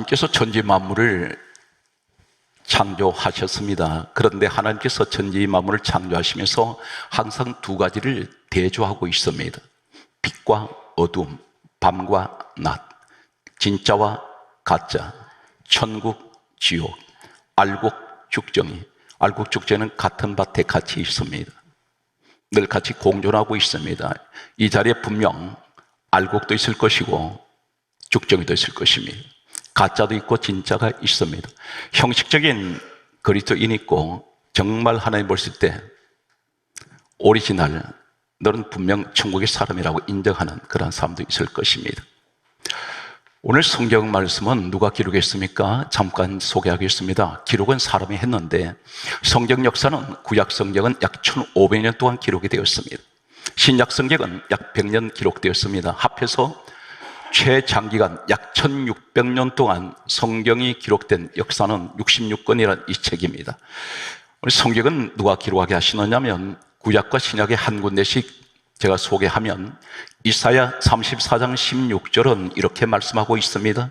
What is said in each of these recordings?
하나님께서 천지 만물을 창조하셨습니다. 그런데 하나님께서 천지 만물을 창조하시면서 항상 두 가지를 대조하고 있습니다. 빛과 어둠, 밤과 낮, 진짜와 가짜, 천국, 지옥, 알곡, 죽정이. 알곡, 죽정은 같은 밭에 같이 있습니다. 늘 같이 공존하고 있습니다. 이 자리에 분명 알곡도 있을 것이고 죽정이도 있을 것입니다. 가짜도 있고 진짜가 있습니다. 형식적인 그리스도인이 있고 정말 하나님 보실 때 오리지널, 너는 분명 천국의 사람이라고 인정하는 그런 사람도 있을 것입니다. 오늘 성경 말씀은 누가 기록했습니까? 잠깐 소개하겠습니다. 기록은 사람이 했는데 성경 역사는 구약 성경은 약 1500년 동안 기록이 되었습니다. 신약 성경은 약 100년 기록되었습니다. 합해서 최장기간 약 1600년 동안 성경이 기록된 역사는 66권이라는 이 책입니다. 우리 성경은 누가 기록하게 하시느냐면 구약과 신약의 한 군데씩 제가 소개하면 이사야 34장 16절은 이렇게 말씀하고 있습니다.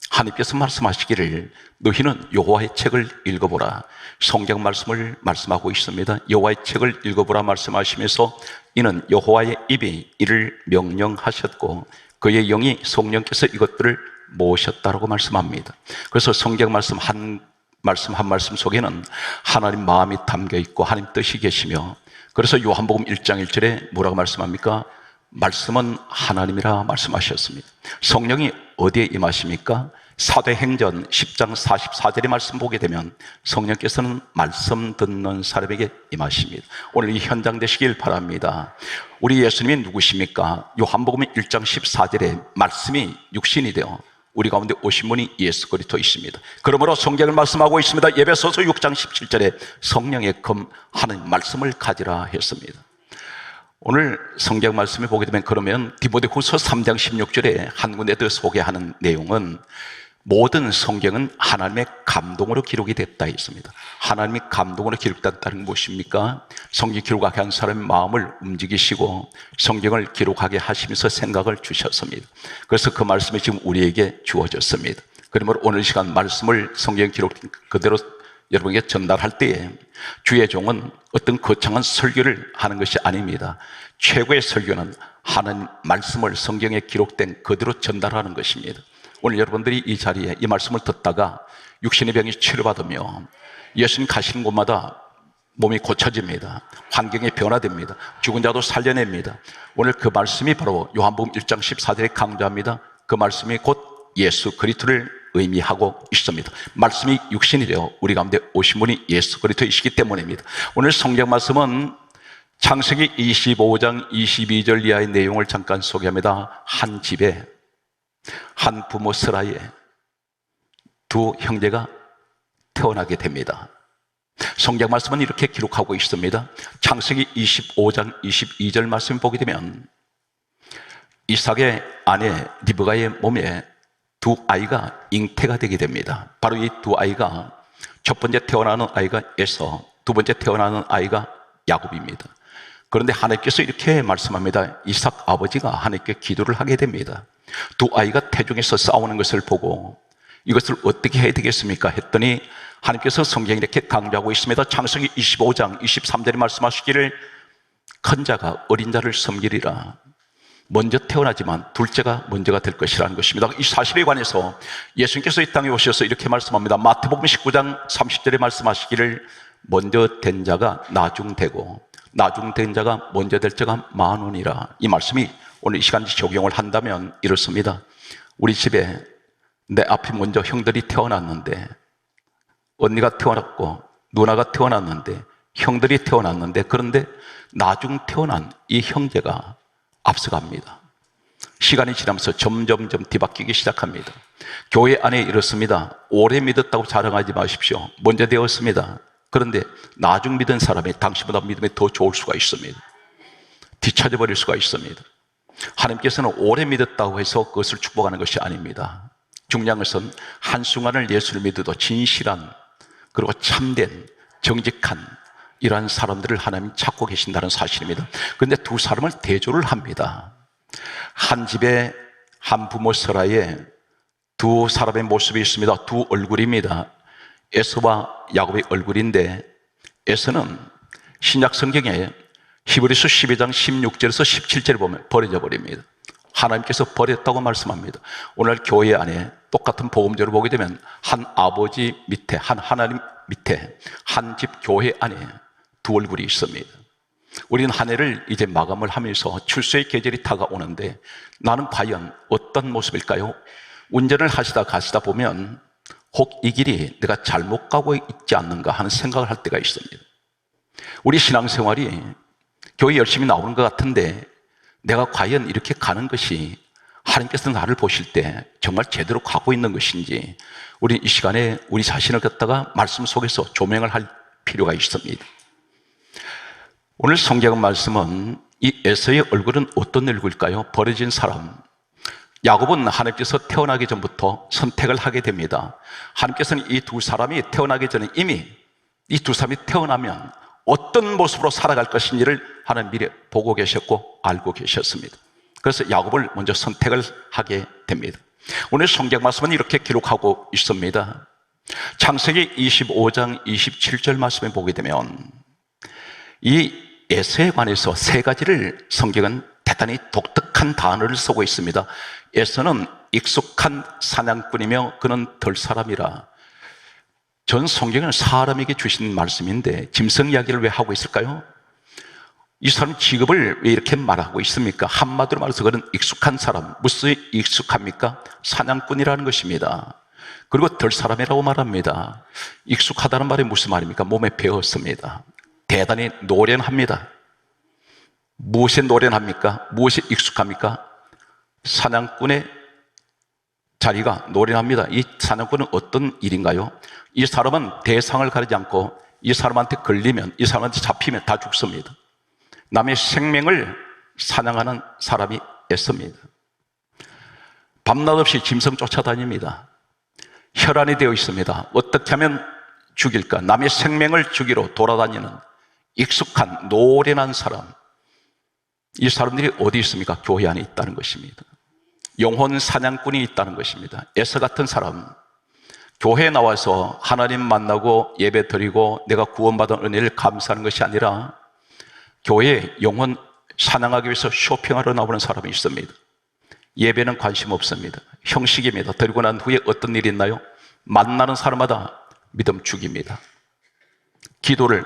하나님께서 말씀하시기를 너희는 여호와의 책을 읽어보라. 성경 말씀을 말씀하고 있습니다. 여호와의 책을 읽어보라 말씀하시면서 이는 여호와의 입이 이를 명령하셨고 그의 영이 성령께서 이것들을 모으셨다라고 말씀합니다. 그래서 성경 말씀 한 말씀 속에는 하나님 마음이 담겨 있고 하나님 뜻이 계시며, 그래서 요한복음 1장 1절에 뭐라고 말씀합니까? 말씀은 하나님이라 말씀하셨습니다. 성령이 어디에 임하십니까? 사도행전 10장 44절의 말씀 보게 되면 성령께서는 말씀 듣는 사람에게 임하십니다. 오늘 이 현장 되시길 바랍니다. 우리 예수님이 누구십니까? 요한복음 1장 14절에 말씀이 육신이 되어 우리 가운데 오신 분이 예수 그리스도이십니다. 그러므로 성경을 말씀하고 있습니다. 에베소서 6장 17절에 성령의 검 하나님 말씀을 가지라 했습니다. 오늘 성경 말씀을 보게 되면 그러면 디모데후서 3장 16절에 한 군데 더 소개하는 내용은 모든 성경은 하나님의 감동으로 기록이 됐다 했습니다. 하나님의 감동으로 기록됐다는 건 무엇입니까? 성경 기록하게 한 사람의 마음을 움직이시고 성경을 기록하게 하시면서 생각을 주셨습니다. 그래서 그 말씀이 지금 우리에게 주어졌습니다. 그러므로 오늘 시간 말씀을 성경 기록 그대로 여러분에게 전달할 때에 주의 종은 어떤 거창한 설교를 하는 것이 아닙니다. 최고의 설교는 하나님 말씀을 성경에 기록된 그대로 전달하는 것입니다. 오늘 여러분들이 이 자리에 이 말씀을 듣다가 육신의 병이 치료받으며 예수님 가시는 곳마다 몸이 고쳐집니다. 환경이 변화됩니다. 죽은 자도 살려냅니다. 오늘 그 말씀이 바로 요한복음 1장 14절에 강조합니다. 그 말씀이 곧 예수 그리스도를 의미하고 있습니다. 말씀이 육신이 되어 우리 가운데 오신 분이 예수 그리스도이시기 때문입니다. 오늘 성경 말씀은 창세기 25장 22절 이하의 내용을 잠깐 소개합니다. 한 집에 한 부모 스라에 두 형제가 태어나게 됩니다. 성경 말씀은 이렇게 기록하고 있습니다. 창세기 25장 22절 말씀 보게 되면 이삭의 아내 리브가의 몸에 두 아이가 잉태가 되게 됩니다. 바로 이 두 아이가 첫 번째 태어나는 아이가 에서, 두 번째 태어나는 아이가 야곱입니다. 그런데 하나님께서 이렇게 말씀합니다. 이삭 아버지가 하나님께 기도를 하게 됩니다. 두 아이가 태중에서 싸우는 것을 보고 이것을 어떻게 해야 되겠습니까? 했더니 하나님께서 성경에 이렇게 강조하고 있습니다. 창세기 25장 23절에 말씀하시기를 큰 자가 어린 자를 섬기리라. 먼저 태어나지만 둘째가 먼저가 될 것이라는 것입니다. 이 사실에 관해서 예수님께서 이 땅에 오셔서 이렇게 말씀합니다. 마태복음 19장 30절에 말씀하시기를 먼저 된 자가 나중되고 나중된 자가 먼저 될 자가 많으니라. 이 말씀이 오늘 이 시간 적용을 한다면 이렇습니다. 우리 집에 내 앞에 먼저 형들이 태어났는데, 언니가 태어났고 누나가 태어났는데, 형들이 태어났는데, 그런데 나중 태어난 이 형제가 앞서갑니다. 시간이 지나면서 점점 뒤바뀌기 시작합니다. 교회 안에 이렇습니다. 오래 믿었다고 자랑하지 마십시오. 먼저 되었습니다. 그런데 나중 믿은 사람이 당신보다 믿음이 더 좋을 수가 있습니다. 뒤처져 버릴 수가 있습니다. 하나님께서는 오래 믿었다고 해서 그것을 축복하는 것이 아닙니다. 중요한 것은 한순간을 예수를 믿어도 진실한, 그리고 참된, 정직한 이러한 사람들을 하나님 찾고 계신다는 사실입니다. 그런데 두 사람을 대조를 합니다. 한 집에 한 부모 설하에 두 사람의 모습이 있습니다. 두 얼굴입니다. 에서와 야곱의 얼굴인데, 에서는 신약 성경에 히브리서 12장 16절에서 17절을 보면 버려져 버립니다. 하나님께서 버렸다고 말씀합니다. 오늘 교회 안에 똑같은 복음서를 보게 되면 한 아버지 밑에, 한 하나님 밑에, 한 집 교회 안에 두 얼굴이 있습니다. 우리는 한 해를 이제 마감을 하면서 출세의 계절이 다가오는데, 나는 과연 어떤 모습일까요? 운전을 가시다 보면 혹 이 길이 내가 잘못 가고 있지 않는가 하는 생각을 할 때가 있습니다. 우리 신앙생활이 교회 열심히 나오는 것 같은데, 내가 과연 이렇게 가는 것이 하나님께서 나를 보실 때 정말 제대로 가고 있는 것인지, 우리 이 시간에 우리 자신을 갖다가 말씀 속에서 조명을 할 필요가 있습니다. 오늘 성경 말씀은 이 에서의 얼굴은 어떤 얼굴일까요? 버려진 사람. 야곱은 하나님께서 태어나기 전부터 선택을 하게 됩니다. 하나님께서는 이 두 사람이 태어나기 전에 이미 이 두 사람이 태어나면 어떤 모습으로 살아갈 것인지를 하나님 미리 보고 계셨고 알고 계셨습니다. 그래서 야곱을 먼저 선택을 하게 됩니다. 오늘 성경 말씀은 이렇게 기록하고 있습니다. 창세기 25장 27절 말씀에 보게 되면 이 에서에 관해서 세 가지를 성경은 대단히 독특한 단어를 쓰고 있습니다. 에서는 익숙한 사냥꾼이며 그는 덜 사람이라. 전 성경은 사람에게 주신 말씀인데 짐승 이야기를 왜 하고 있을까요? 이 사람 직업을 왜 이렇게 말하고 있습니까? 한마디로 말해서 그는 익숙한 사람. 무슨 익숙합니까? 사냥꾼이라는 것입니다. 그리고 덜 사람이라고 말합니다. 익숙하다는 말이 무슨 말입니까? 몸에 배었습니다. 대단히 노련합니다. 무엇에 노련합니까? 무엇에 익숙합니까? 사냥꾼의 자리가 노련합니다. 이 사냥꾼은 어떤 일인가요? 이 사람은 대상을 가리지 않고 이 사람한테 걸리면, 이 사람한테 잡히면 다 죽습니다. 남의 생명을 사냥하는 사람이 애씁니다. 밤낮 없이 짐승 쫓아다닙니다. 혈안이 되어 있습니다. 어떻게 하면 죽일까? 남의 생명을 죽이러 돌아다니는 익숙한 노련한 사람. 이 사람들이 어디 있습니까? 교회 안에 있다는 것입니다. 영혼 사냥꾼이 있다는 것입니다. 에서 같은 사람, 교회에 나와서 하나님 만나고 예배 드리고 내가 구원받은 은혜를 감사하는 것이 아니라 교회에 영혼 사냥하기 위해서 쇼핑하러 나오는 사람이 있습니다. 예배는 관심 없습니다. 형식입니다. 드리고 난 후에 어떤 일이 있나요? 만나는 사람마다 믿음 죽입니다. 기도를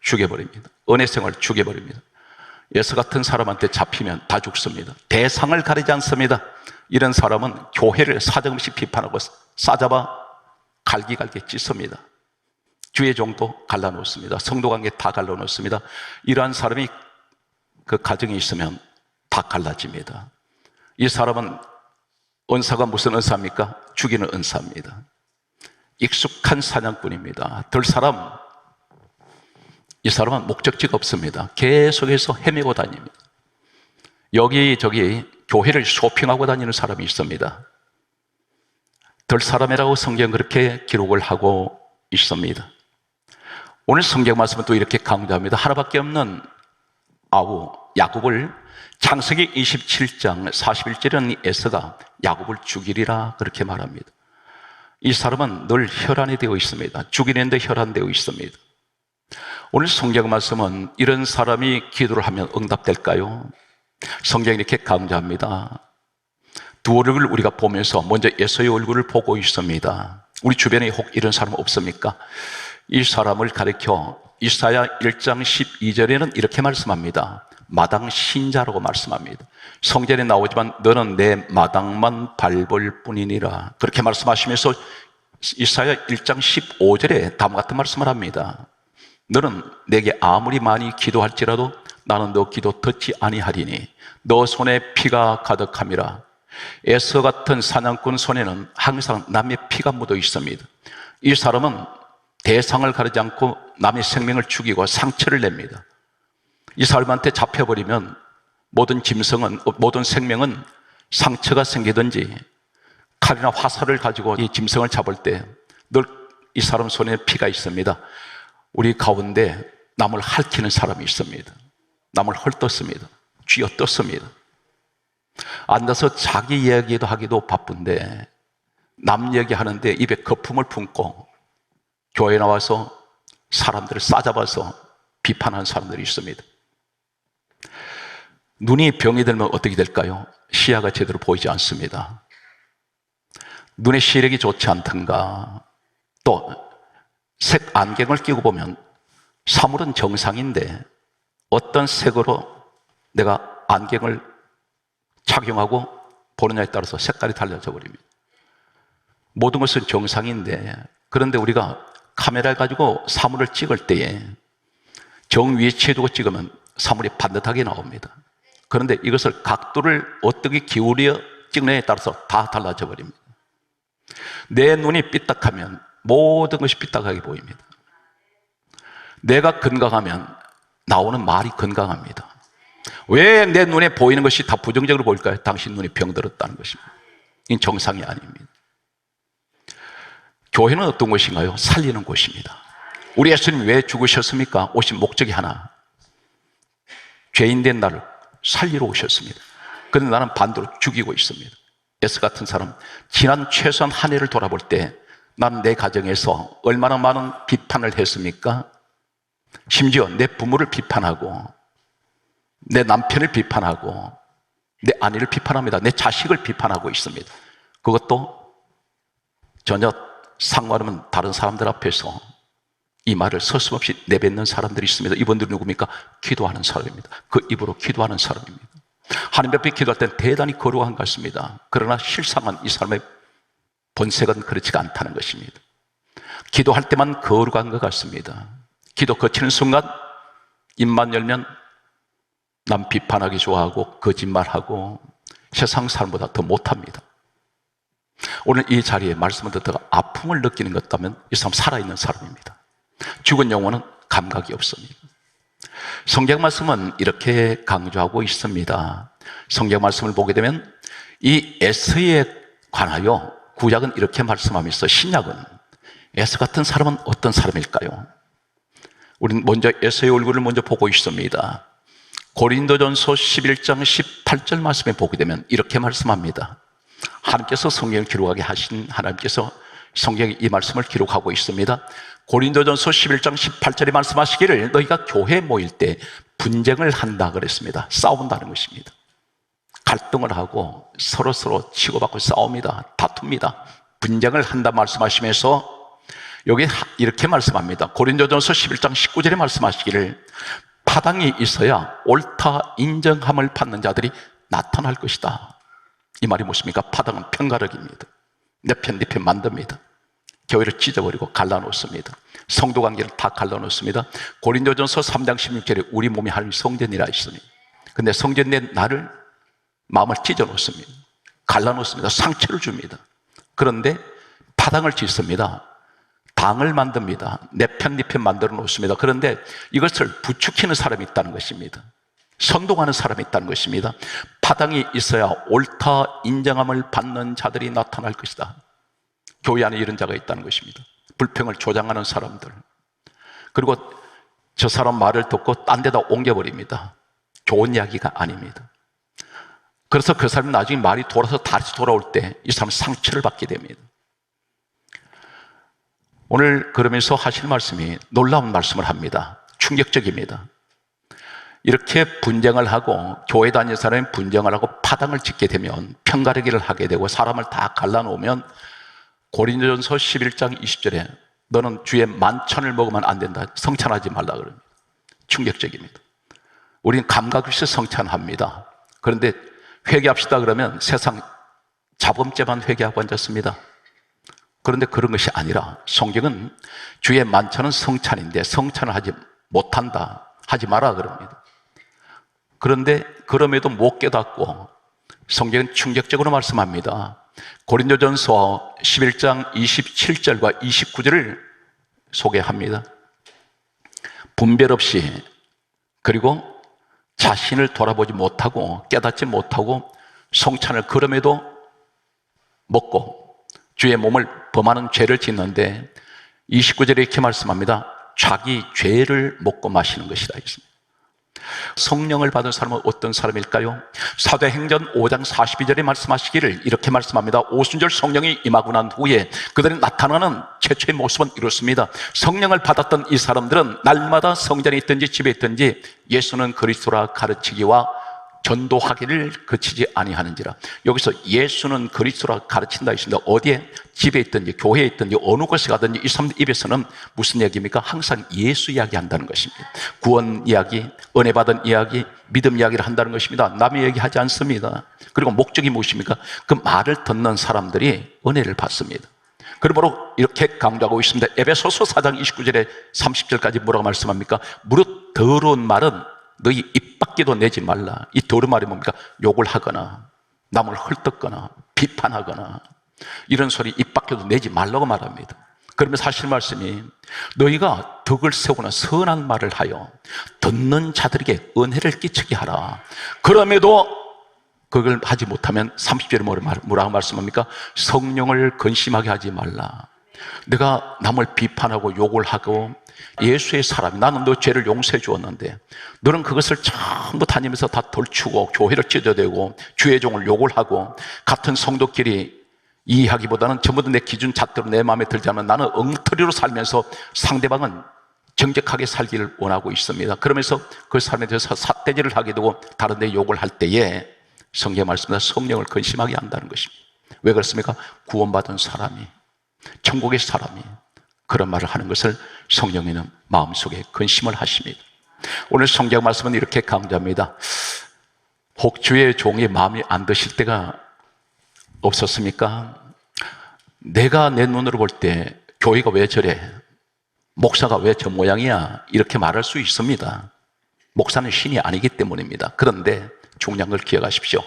죽여버립니다. 은혜생활 죽여버립니다. 예수 같은 사람한테 잡히면 다 죽습니다. 대상을 가리지 않습니다. 이런 사람은 교회를 사정없이 비판하고 싸잡아 갈기갈기 찢습니다. 주의 종도 갈라놓습니다. 성도관계 다 갈라놓습니다. 이러한 사람이 그 가정에 있으면 다 갈라집니다. 이 사람은 은사가 무슨 은사입니까? 죽이는 은사입니다. 익숙한 사냥꾼입니다. 덜 사람, 이 사람은 목적지가 없습니다. 계속해서 헤매고 다닙니다. 여기저기 교회를 쇼핑하고 다니는 사람이 있습니다. 덜 사람이라고 성경 그렇게 기록을 하고 있습니다. 오늘 성경 말씀은 또 이렇게 강조합니다. 하나밖에 없는 아우 야곱을 창세기 27장 41절에는 에서가 야곱을 죽이리라 그렇게 말합니다. 이 사람은 늘 혈안이 되어 있습니다. 죽이는데 혈안되어 있습니다. 오늘 성경 말씀은 이런 사람이 기도를 하면 응답될까요? 성경이 이렇게 강조합니다. 두 얼굴을 우리가 보면서 먼저 에서의 얼굴을 보고 있습니다. 우리 주변에 혹 이런 사람 없습니까? 이 사람을 가리켜 이사야 1장 12절에는 이렇게 말씀합니다. 마당 신자라고 말씀합니다. 성전에 나오지만 너는 내 마당만 밟을 뿐이니라 그렇게 말씀하시면서 이사야 1장 15절에 다음과 같은 말씀을 합니다. 너는 내게 아무리 많이 기도할지라도 나는 너 기도 듣지 아니하리니 너 손에 피가 가득함이라. 에서 같은 사냥꾼 손에는 항상 남의 피가 묻어 있습니다. 이 사람은 대상을 가리지 않고 남의 생명을 죽이고 상처를 냅니다. 이 사람한테 잡혀버리면 모든 짐승은, 모든 생명은 상처가 생기든지 칼이나 화살을 가지고 이 짐승을 잡을 때 늘 이 사람 손에 피가 있습니다. 우리 가운데 남을 핥히는 사람이 있습니다. 남을 헐떴습니다. 쥐어떴습니다. 앉아서 자기 이야기도 하기도 바쁜데 남 얘기하는데 입에 거품을 품고 교회에 나와서 사람들을 싸잡아서 비판하는 사람들이 있습니다. 눈이 병이 들면 어떻게 될까요? 시야가 제대로 보이지 않습니다. 눈의 시력이 좋지 않던가, 또 색 안경을 끼고 보면 사물은 정상인데 어떤 색으로 내가 안경을 착용하고 보느냐에 따라서 색깔이 달라져 버립니다. 모든 것은 정상인데, 그런데 우리가 카메라를 가지고 사물을 찍을 때에 정 위치에 두고 찍으면 사물이 반듯하게 나옵니다. 그런데 이것을 각도를 어떻게 기울여 찍느냐에 따라서 다 달라져 버립니다. 내 눈이 삐딱하면 모든 것이 삐딱하게 보입니다. 내가 건강하면 나오는 말이 건강합니다. 왜 내 눈에 보이는 것이 다 부정적으로 보일까요? 당신 눈이 병들었다는 것입니다. 이건 정상이 아닙니다. 교회는 어떤 곳인가요? 살리는 곳입니다. 우리 예수님이 왜 죽으셨습니까? 오신 목적이 하나, 죄인된 나를 살리러 오셨습니다. 그런데 나는 반대로 죽이고 있습니다. 에스 같은 사람, 지난 최소한 한 해를 돌아볼 때 나는 내 가정에서 얼마나 많은 비판을 했습니까? 심지어 내 부모를 비판하고 내 남편을 비판하고 내 아내를 비판합니다. 내 자식을 비판하고 있습니다. 그것도 전혀 상관없는 다른 사람들 앞에서 이 말을 서슴없이 내뱉는 사람들이 있습니다. 이분들이 누굽니까? 기도하는 사람입니다. 그 입으로 기도하는 사람입니다. 하나님 앞에 기도할 때는 대단히 거룩한 것 같습니다. 그러나 실상은 이 사람의 본색은 그렇지가 않다는 것입니다. 기도할 때만 거룩한 것 같습니다. 기도 거치는 순간 입만 열면 남 비판하기 좋아하고 거짓말하고 세상 사람보다 더 못합니다. 오늘 이 자리에 말씀을 듣다가 아픔을 느끼는 것 같다면 이 사람 살아있는 사람입니다. 죽은 영혼은 감각이 없습니다. 성경 말씀은 이렇게 강조하고 있습니다. 성경 말씀을 보게 되면 이 에스에 관하여 구약은 이렇게 말씀하면서 신약은 에스 같은 사람은 어떤 사람일까요? 우리는 먼저 에스의 얼굴을 먼저 보고 있습니다. 고린도전서 11장 18절 말씀에 보게 되면 이렇게 말씀합니다. 하나님께서 성경을 기록하게 하신 하나님께서 성경에 이 말씀을 기록하고 있습니다. 고린도전서 11장 18절에 말씀하시기를 너희가 교회에 모일 때 분쟁을 한다 그랬습니다. 싸운다는 것입니다. 갈등을 하고 서로 치고받고 싸웁니다. 다툽니다. 분쟁을 한다 말씀하시면서 여기 이렇게 말씀합니다. 고린도전서 11장 19절에 말씀하시기를 파당이 있어야 옳다 인정함을 받는 자들이 나타날 것이다. 이 말이 무엇입니까? 파당은 편가르기입니다. 내 편, 네 편 만듭니다. 교회를 찢어버리고 갈라놓습니다. 성도 관계를 다 갈라놓습니다. 고린도전서 3장 16절에 우리 몸이 하나님 성전이라 했습니다. 근데 성전된 나를 마음을 찢어놓습니다. 갈라놓습니다. 상처를 줍니다. 그런데 파당을 짓습니다. 당을 만듭니다. 내 편, 네 편 만들어 놓습니다. 그런데 이것을 부추기는 사람이 있다는 것입니다. 선동하는 사람이 있다는 것입니다. 파당이 있어야 옳다 인정함을 받는 자들이 나타날 것이다. 교회 안에 이런 자가 있다는 것입니다. 불평을 조장하는 사람들. 그리고 저 사람 말을 듣고 딴 데다 옮겨버립니다. 좋은 이야기가 아닙니다. 그래서 그 사람이 나중에 말이 돌아서 다시 돌아올 때 이 사람은 상처를 받게 됩니다. 오늘 그러면서 하실 말씀이 놀라운 말씀을 합니다. 충격적입니다. 이렇게 분쟁을 하고 교회 다니는 사람이 분쟁을 하고 파당을 짓게 되면 편가르기를 하게 되고 사람을 다 갈라놓으면 고린도전서 11장 20절에 너는 주의 만찬을 먹으면 안 된다. 성찬하지 말라 그럽니다. 충격적입니다. 우리는 감각 없이 성찬합니다. 그런데 회개합시다 그러면 세상 자범죄만 회개하고 앉았습니다. 그런데 그런 것이 아니라 성경은 주의 만찬은 성찬인데 성찬을 하지 못한다. 하지 마라 그럽니다. 그런데 그럼에도 못 깨닫고 성경은 충격적으로 말씀합니다. 고린도전서 11장 27절과 29절을 소개합니다. 분별 없이 그리고 자신을 돌아보지 못하고 깨닫지 못하고 성찬을 그럼에도 먹고 주의 몸을 범하는 죄를 짓는데 29절에 이렇게 말씀합니다. 자기 죄를 먹고 마시는 것이다 했습니다. 성령을 받은 사람은 어떤 사람일까요? 사도행전 5장 42절에 말씀하시기를 이렇게 말씀합니다. 오순절 성령이 임하고 난 후에 그들이 나타나는 최초의 모습은 이렇습니다. 성령을 받았던 이 사람들은 날마다 성전에 있든지 집에 있든지 예수는 그리스도라 가르치기와 전도하기를 그치지 아니하는지라. 여기서 예수는 그리스도라 가르친다 있습니다. 어디에? 집에 있든지 교회에 있든지 어느 곳에 가든지 이 사람들 입에서는 무슨 얘기입니까? 항상 예수 이야기 한다는 것입니다. 구원 이야기, 은혜 받은 이야기, 믿음 이야기를 한다는 것입니다. 남의 얘기 하지 않습니다. 그리고 목적이 무엇입니까? 그 말을 듣는 사람들이 은혜를 받습니다. 그러므로 이렇게 강조하고 있습니다. 에베소서 4장 29절에 30절까지 뭐라고 말씀합니까? 무릇 더러운 말은 너희 입 밖에도 내지 말라. 이 더러운 말이 뭡니까? 욕을 하거나 남을 헐뜯거나 비판하거나 이런 소리 입 밖에도 내지 말라고 말합니다. 그러면 사실 말씀이 너희가 덕을 세우는 선한 말을 하여 듣는 자들에게 은혜를 끼치게 하라. 그럼에도 그걸 하지 못하면 30절에 뭐라고 말씀합니까? 성령을 근심하게 하지 말라. 내가 남을 비판하고 욕을 하고 예수의 사람이 나는 너 죄를 용서해 주었는데 너는 그것을 전부 다니면서 다 덜추고 교회를 찢어대고 주의 종을 욕을 하고 같은 성도끼리 이해하기보다는 전부 다 내 기준 잣대로 내 마음에 들지 않으면 나는 엉터리로 살면서 상대방은 정직하게 살기를 원하고 있습니다. 그러면서 그 사람에 대해서 삿대질을 하게 되고 다른 데 욕을 할 때에 성경에 말씀합니다. 성령을 근심하게 한다는 것입니다. 왜 그렇습니까? 구원받은 사람이, 천국의 사람이 그런 말을 하는 것을 성령님은 마음속에 근심을 하십니다. 오늘 성경 말씀은 이렇게 강조합니다. 혹 주의 종이 마음이 안 드실 때가 없었습니까? 내가 내 눈으로 볼 때 교회가 왜 저래? 목사가 왜 저 모양이야? 이렇게 말할 수 있습니다. 목사는 신이 아니기 때문입니다. 그런데 중요한 걸 기억하십시오.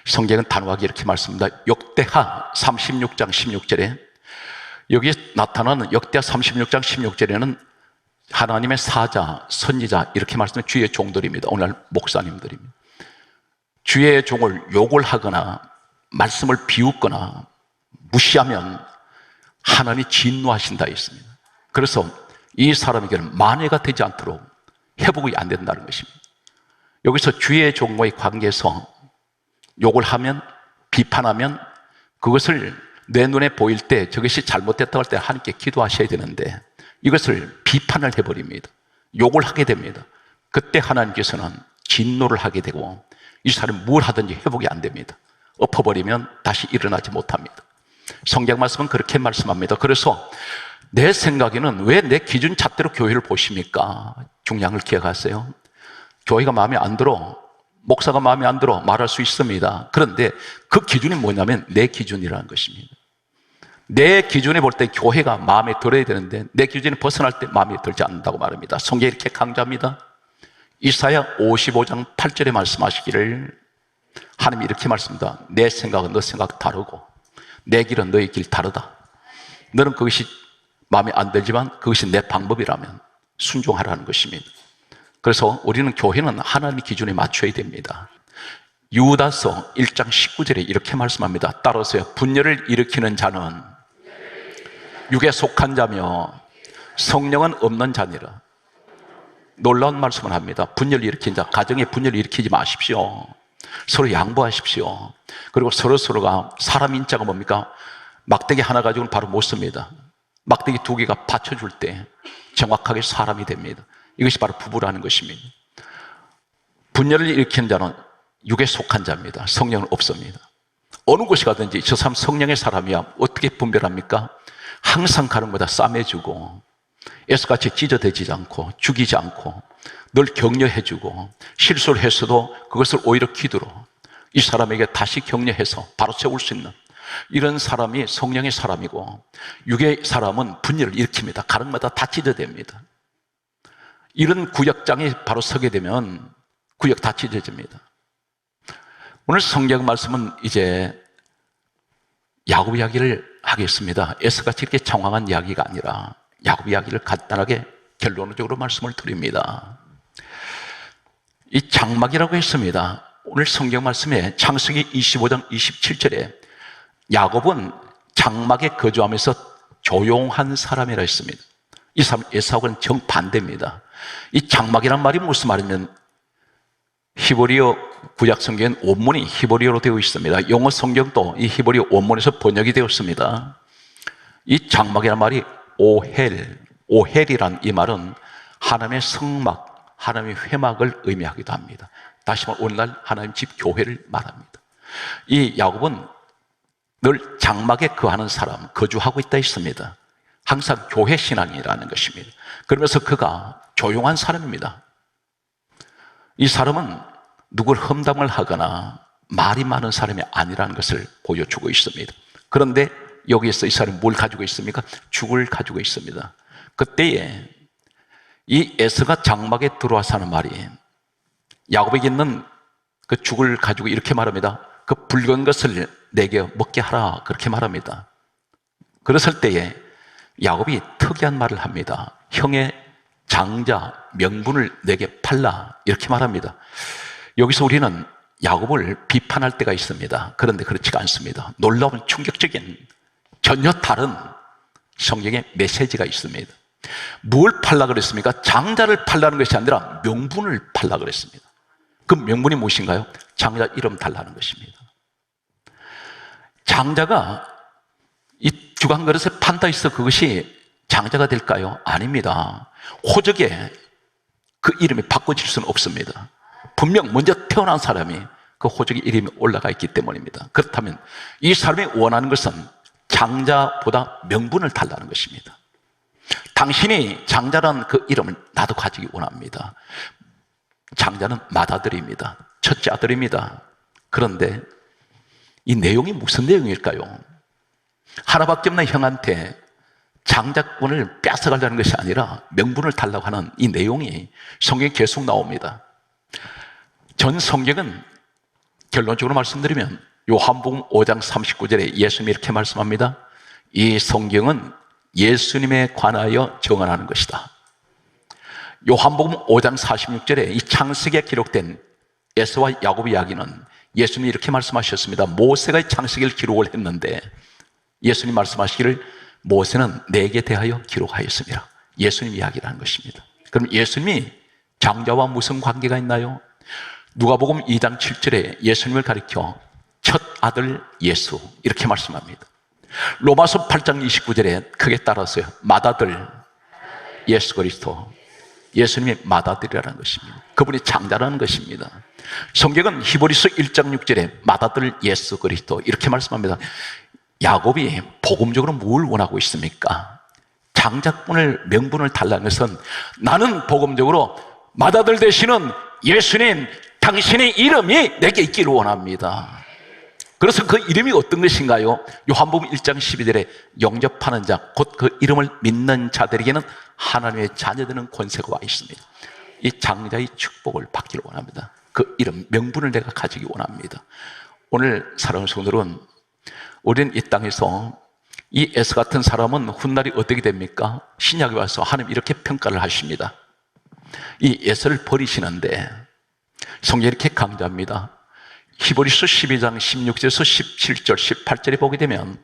성경은 단호하게 이렇게 말씀합니다. 역대하 36장 16절에 여기에 나타나는 역대하 36장 16절에는 하나님의 사자, 선지자 이렇게 말씀하는 주의 종들입니다. 오늘 목사님들입니다. 주의 종을 욕을 하거나 말씀을 비웃거나 무시하면 하나님이 진노하신다 했습니다. 그래서 이 사람에게는 만회가 되지 않도록 회복이 안 된다는 것입니다. 여기서 주의 종과의 관계에서 욕을 하면, 비판하면 그것을 내 눈에 보일 때 저것이 잘못됐다고 할 때 하나님께 기도하셔야 되는데 이것을 비판을 해버립니다. 욕을 하게 됩니다. 그때 하나님께서는 진노를 하게 되고 이 사람이 뭘 하든지 회복이 안 됩니다. 엎어버리면 다시 일어나지 못합니다. 성경 말씀은 그렇게 말씀합니다. 그래서 내 생각에는 왜 내 기준 잣대로 교회를 보십니까? 중요한 걸 기억하세요. 교회가 마음에 안 들어, 목사가 마음에 안 들어 말할 수 있습니다. 그런데 그 기준이 뭐냐면 내 기준이라는 것입니다. 내 기준에 볼 때 교회가 마음에 들어야 되는데 내 기준이 벗어날 때 마음에 들지 않는다고 말합니다. 성경이 이렇게 강조합니다. 이사야 55장 8절에 말씀하시기를 하나님이 이렇게 말씀합니다. 내 생각은 너 생각 다르고 내 길은 너의 길 다르다. 너는 그것이 마음에 안 들지만 그것이 내 방법이라면 순종하라는 것입니다. 그래서 우리는 교회는 하나님의 기준에 맞춰야 됩니다. 유다서 1장 19절에 이렇게 말씀합니다. 따라서요. 분열을 일으키는 자는 육에 속한 자며 성령은 없는 자니라. 놀라운 말씀을 합니다. 분열을 일으킨 자, 가정에 분열을 일으키지 마십시오. 서로 양보하십시오. 그리고 서로가 사람 인자가 뭡니까? 막대기 하나 가지고는 바로 못 씁니다. 막대기 두 개가 받쳐줄 때 정확하게 사람이 됩니다. 이것이 바로 부부라는 것입니다. 분열을 일으키는 자는 육에 속한 자입니다. 성령은 없습니다. 어느 곳에 가든지 저 사람 성령의 사람이야 어떻게 분별합니까? 항상 가는 거다 싸매주고 애써같이 찢어대지 않고 죽이지 않고 늘 격려해주고 실수를 했어도 그것을 오히려 기도로 이 사람에게 다시 격려해서 바로 세울 수 있는 이런 사람이 성령의 사람이고 육의 사람은 분열을 일으킵니다. 가는 마다 다 찢어댑니다. 이런 구역장에 바로 서게 되면 구역 다 찢어집니다. 오늘 성경 말씀은 이제 야곱 이야기를 하겠습니다. 에스같이 이렇게 장황한 이야기가 아니라 야곱 이야기를 간단하게 결론적으로 말씀을 드립니다. 이 장막이라고 했습니다. 오늘 성경 말씀에 창세기 25장 27절에 야곱은 장막에 거주하면서 조용한 사람이라 했습니다. 이 사람 에사우는 정반대입니다. 이 장막이란 말이 무슨 말이냐면 히브리어 구약 성경은 원문이 히브리어로 되어 있습니다. 영어 성경도 이 히브리어 원문에서 번역이 되었습니다. 이 장막이란 말이 오헬이란 이 말은 하나님의 성막, 하나님의 회막을 의미하기도 합니다. 다시 말해 오늘날 하나님 집 교회를 말합니다. 이 야곱은 늘 장막에 거하는 사람, 거주하고 있다 했습니다. 항상 교회 신앙이라는 것입니다. 그러면서 그가 조용한 사람입니다. 이 사람은 누굴 험담을 하거나 말이 많은 사람이 아니라는 것을 보여주고 있습니다. 그런데 여기에서 이 사람이 뭘 가지고 있습니까? 죽을 가지고 있습니다. 그때에 이 에서가 장막에 들어와서 하는 말이 야곱에게 있는 그 죽을 가지고 이렇게 말합니다. 그 붉은 것을 내게 먹게 하라, 그렇게 말합니다. 그랬을 때에 야곱이 특이한 말을 합니다. 형의 장자 명분을 내게 팔라, 이렇게 말합니다. 여기서 우리는 야곱을 비판할 때가 있습니다. 그런데 그렇지가 않습니다. 놀라운 충격적인 전혀 다른 성경의 메시지가 있습니다. 뭘 팔라 그랬습니까? 장자를 팔라는 것이 아니라 명분을 팔라 그랬습니다. 그 명분이 무엇인가요? 장자 이름 달라는 것입니다. 장자가 이 주간 그릇에 판다 해서 그것이 장자가 될까요? 아닙니다. 호적에 그 이름이 바꿔질 수는 없습니다. 분명 먼저 태어난 사람이 그 호적의 이름이 올라가 있기 때문입니다. 그렇다면 이 사람이 원하는 것은 장자보다 명분을 달라는 것입니다. 당신이 장자라는 그 이름을 나도 가지기 원합니다. 장자는 맏아들입니다. 첫째 아들입니다. 그런데 이 내용이 무슨 내용일까요? 하나밖에 없는 형한테 장자권을 뺏어가려는 것이 아니라 명분을 달라고 하는 이 내용이 성경에 계속 나옵니다. 전 성경은 결론적으로 말씀드리면 요한복음 5장 39절에 예수님이 이렇게 말씀합니다. 이 성경은 예수님에 관하여 정언하는 것이다. 요한복음 5장 46절에 이 창세기에 기록된 에서와 야곱의 이야기는 예수님이 이렇게 말씀하셨습니다. 모세가 창세기를 기록을 했는데 예수님 말씀하시기를 모세는 내게 대하여 기록하였습니다. 예수님 이야기라는 것입니다. 그럼 예수님이 장자와 무슨 관계가 있나요? 누가복음 2장 7절에 예수님을 가리켜 첫 아들 예수 이렇게 말씀합니다. 로마서 8장 29절에 크게 따라서요. 맏아들 예수 그리스도, 예수님이 맏아들이라는 것입니다. 그분이 장자라는 것입니다. 성경은 히브리서 1장 6절에 맏아들 예수 그리스도 이렇게 말씀합니다. 야곱이 복음적으로 뭘 원하고 있습니까? 장자권을 명분을 달라는 것은 나는 복음적으로 맏아들 되시는 예수님 당신의 이름이 내게 있기를 원합니다. 그래서 그 이름이 어떤 것인가요? 요한복음 1장 12절에 영접하는 자, 곧 그 이름을 믿는 자들에게는 하나님의 자녀되는 권세가 와 있습니다. 이 장자의 축복을 받기를 원합니다. 그 이름, 명분을 내가 가지기 원합니다. 오늘 사랑하는 성도들은 우리는 이 땅에서 이 에서 같은 사람은 훗날이 어떻게 됩니까? 신약에 와서 하나님 이렇게 평가를 하십니다. 이 에서를 버리시는데 성경이 이렇게 강조합니다. 히브리서 12장 16절에서 17절, 18절에 보게 되면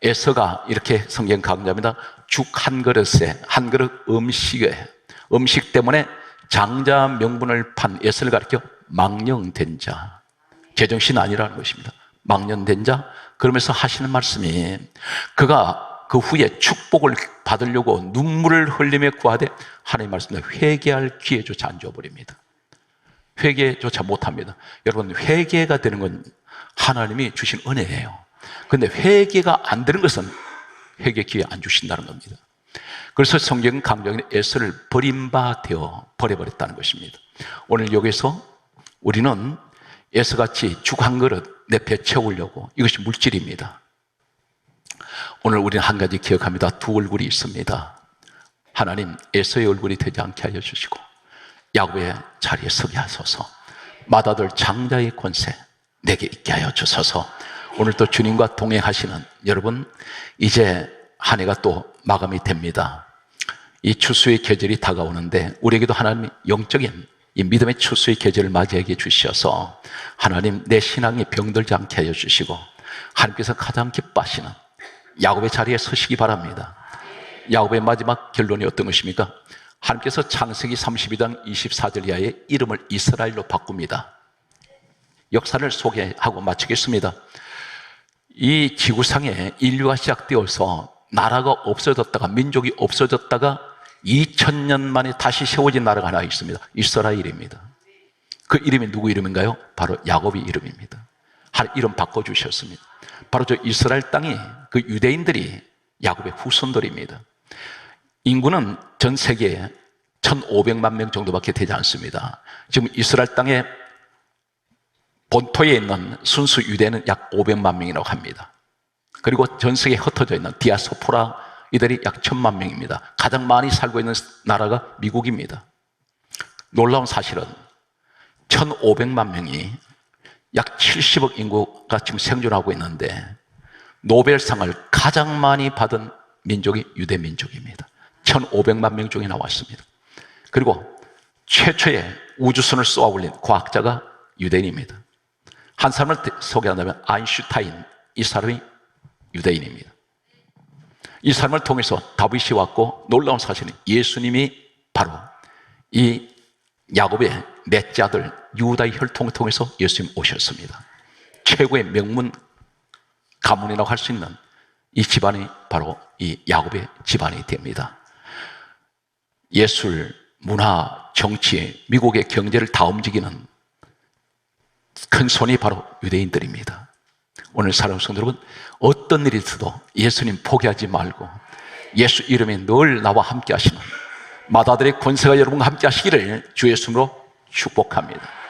에서가 이렇게 성경 강조합니다. 죽 한 그릇에, 한 그릇 음식 때문에 장자 명분을 판 에서를 가리켜 망령된 자, 제정신 아니라는 것입니다. 망령된 자, 그러면서 하시는 말씀이 그가 그 후에 축복을 받으려고 눈물을 흘리며 구하되 하나님 말씀에 회개할 기회조차 안 줘버립니다. 회개조차 못합니다. 여러분, 회개가 되는 건 하나님이 주신 은혜예요. 그런데 회개가 안 되는 것은 회개 기회 안 주신다는 겁니다. 그래서 성경은 강조하는 에서를 버림받아 버려버렸다는 것입니다. 오늘 여기서 우리는 에서같이 죽 한 그릇 내 배 채우려고, 이것이 물질입니다. 오늘 우리는 한 가지 기억합니다. 두 얼굴이 있습니다. 하나님, 에서의 얼굴이 되지 않게 하여 주시고 야곱의 자리에 서게 하소서. 맏아들 장자의 권세 내게 있게 하여 주소서. 오늘 또 주님과 동행하시는 여러분, 이제 한 해가 또 마감이 됩니다. 이 추수의 계절이 다가오는데 우리에게도 하나님이 영적인 이 믿음의 추수의 계절을 맞이하게 주셔서 하나님, 내 신앙이 병들지 않게 하여 주시고 하나님께서 가장 기뻐하시는 야곱의 자리에 서시기 바랍니다. 야곱의 마지막 결론이 어떤 것입니까? 하나님께서 창세기 32장 24절 이하에 이름을 이스라엘로 바꿉니다. 역사를 소개하고 마치겠습니다. 이 지구상에 인류가 시작되어서 나라가 없어졌다가, 민족이 없어졌다가 2000년 만에 다시 세워진 나라가 하나 있습니다. 이스라엘입니다. 그 이름이 누구 이름인가요? 바로 야곱의 이름입니다. 하나님 이름 바꿔주셨습니다. 바로 저 이스라엘 땅이, 그 유대인들이 야곱의 후손들입니다. 인구는 전 세계에 1500만 명 정도밖에 되지 않습니다. 지금 이스라엘 땅에 본토에 있는 순수 유대는 약 500만 명이라고 합니다. 그리고 전 세계에 흩어져 있는 디아스포라 이들이 약 1000만 명입니다. 가장 많이 살고 있는 나라가 미국입니다. 놀라운 사실은 1500만 명이 약 70억 인구가 지금 생존하고 있는데 노벨상을 가장 많이 받은 민족이 유대 민족입니다. 1500만 명 중에 나왔습니다. 그리고 최초의 우주선을 쏘아 올린 과학자가 유대인입니다. 한 사람을 소개한다면 아인슈타인, 이 사람이 유대인입니다. 이 사람을 통해서 다윗이 왔고, 놀라운 사실은 예수님이 바로 이 야곱의 넷째 아들 유다의 혈통을 통해서 예수님 오셨습니다. 최고의 명문 가문이라고 할 수 있는 이 집안이 바로 이 야곱의 집안이 됩니다. 예술, 문화, 정치, 미국의 경제를 다 움직이는 큰 손이 바로 유대인들입니다. 오늘 사랑하는 성도 여러분, 어떤 일이 있어도 예수님 포기하지 말고 예수 이름에 늘 나와 함께 하시는 마다들의 권세가 여러분과 함께 하시기를 주 예수님으로 축복합니다.